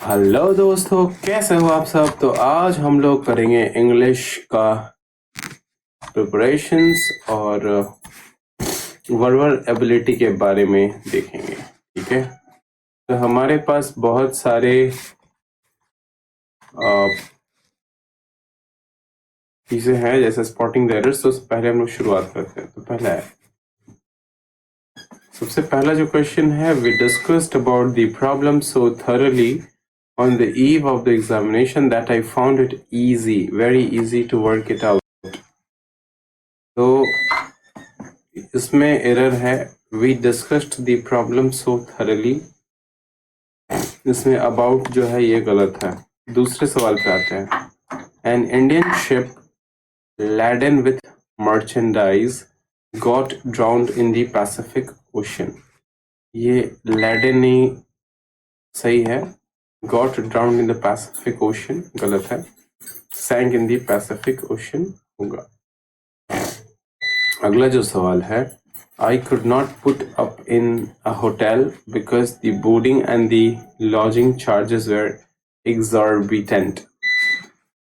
Hello दोस्तों, कैसे हो आप सब। तो आज हम लोग करेंगे इंग्लिश का प्रिपरेशंस और वर्बल एबिलिटी के बारे में देखेंगे। ठीक है, तो हमारे पास बहुत सारे चीजें हैं जैसे स्पॉटिंग द एरर्स। तो पहले हम लोग शुरुआत करते हैं। तो पहला है, सबसे पहला जो क्वेश्चन है, we discussed about the problem so thoroughly on the eve of the examination that I found it very easy to work it out. तो इसमें एरर है, we discussed the problem so thoroughly. इसमें about जो है ये गलत है। दूसरे सवाल पे आते हैं, an Indian ship laden with merchandise got drowned in the Pacific Ocean। ये laden नहीं सही है, got drowned in the Pacific Ocean गलत है, sank in the Pacific Ocean होगा। अगला जो सवाल है, I could not put up in a hotel because the boarding and the lodging charges were exorbitant।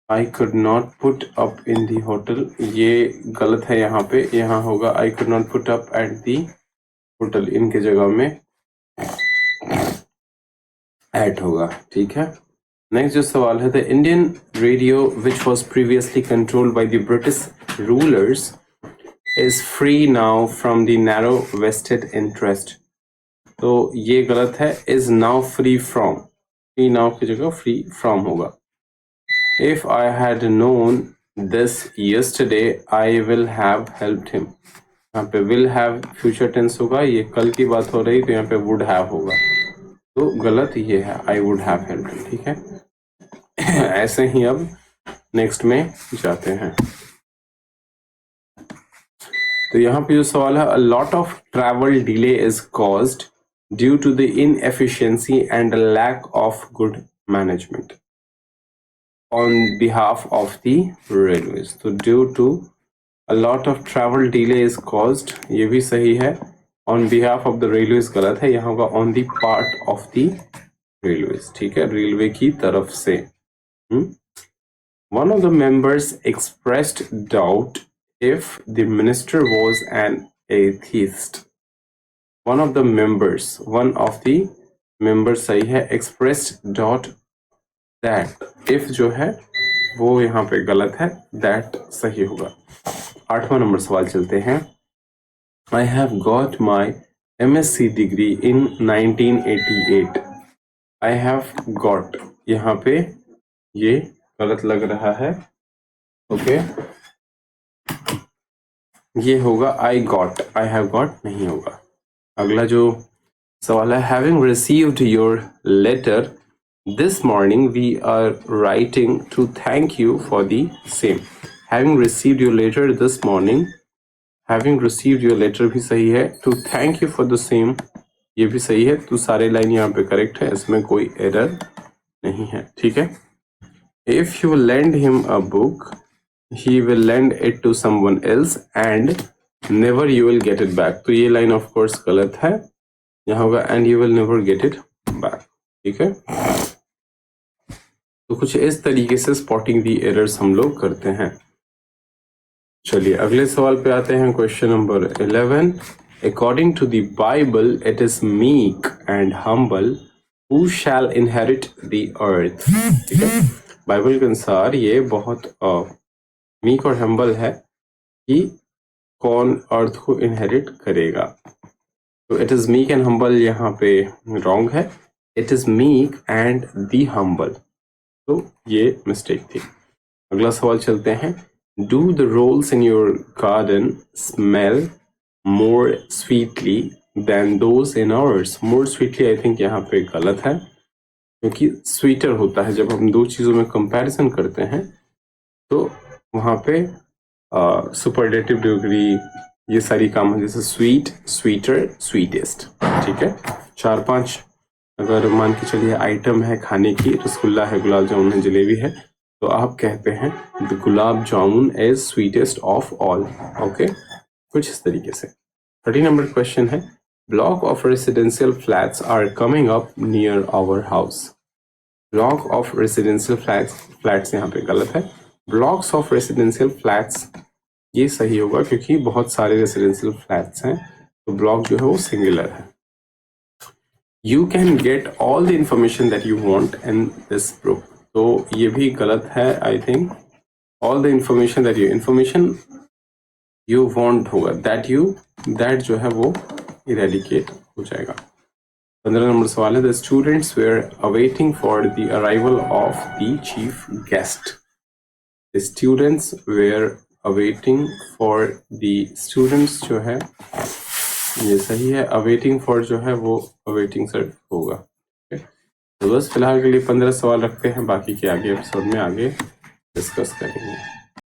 I could not put up in the hotel, ये गलत है यहाँ पे, यहाँ होगा I could not put up at the hotel, इनके जगह में at होगा। ठीक है, नेक्स्ट जो सवाल है, the Indian radio which was previously controlled by the British rulers is free now from the narrow vested interest। तो ये गलत है, is now free from, free now की जगह free from होगा। If I had known this yesterday I will have helped him, यहाँ पे will have future tense होगा, ये कल की बात हो रही तो यहाँ पे would have होगा। तो गलत ये है, I would have helped him। ठीक है ऐसे ही अब नेक्स्ट में जाते हैं। तो यहाँ पे जो सवाल है, a lot of travel delay is caused due to the inefficiency and lack of good management on behalf of the railways. तो due to a lot of travel delay is caused, ये भी सही है, on behalf of the railways गलत है, यहाँ होगा on the part of the railways. ठीक है, रेलवे की तरफ से। One of the members expressed doubt if the minister was an atheist। one of the members सही है, expressed dot that, if जो है वो यहाँ पे गलत है, that सही होगा। 8वां नंबर सवाल चलते हैं, I have got my MSc degree in 1988। I have got, यहाँ पे ये गलत लग रहा है, ओके ये होगा I got, I have got नहीं होगा। अगला जो सवाल है, having received your letter this morning we are writing to thank you for the same. Having received your letter this morning, having received your letter भी सही है, to thank you for the same ये भी सही है। तो सारे line यहाँ पे करेक्ट है, इसमें कोई एरर नहीं है। ठीक है, if you lend him a book he will lend it to someone else and never you will get it back। तो ये लाइन ऑफ कोर्स गलत है, यहाँ होगा and you will never get it back। ठीक है, तो कुछ इस तरीके से स्पॉटिंग दी एरर्स हम लोग करते हैं। चलिए अगले सवाल पे आते हैं, question number 11, according to the Bible it is meek and humble who shall inherit the earth. ठीक है, बाइबल के अनुसार ये बहुत मीक और हम्बल है कि कौन अर्थ को इनहेरिट करेगा। तो it is meek and humble यहाँ पे रॉन्ग है, it is meek and the humble, तो ये मिस्टेक थी। अगला सवाल चलते हैं, do the roles in your garden smell more sweetly than those in ours. More sweetly I think यहाँ पे गलत है, क्योंकि स्वीटर होता है जब हम दो चीजों में कंपैरिजन करते हैं तो वहां पे सुपरलेटिव डिग्री ये सारी काम है, जैसे स्वीट, स्वीटर, स्वीटेस्ट। ठीक है, 4-5 अगर मान के चलिए आइटम है खाने की, रसगुल्ला है, गुलाब जामुन है, जलेबी है, तो आप कहते हैं the gulab jamun is sweetest of all. Okay, कुछ इस तरीके से। 30 नंबर क्वेश्चन है, block of residential flats are coming up near our house. Block of residential flats यहाँ पे गलत है, ब्लॉक्स ऑफ रेसिडेंशियल फ्लैट्स ये सही होगा क्योंकि बहुत सारे रेसिडेंशियल फ्लैट्स हैं, तो ब्लॉक जो है वो सिंगुलर है। You can get all the information that you want in this book, तो ये भी गलत है I think. All the information you want होगा, दैट जो है वो इरेडिकेट हो जाएगा। 15 नंबर सवाल है, the students were awaiting for the arrival of the chief guest. The students were awaiting for the students जो है ये सही है, अवेटिंग फॉर जो है वो अवेटिंग सर होगा। तो बस फिलहाल के लिए 15 सवाल रखते हैं, बाकी के आगे एपिसोड में आगे डिस्कस करेंगे।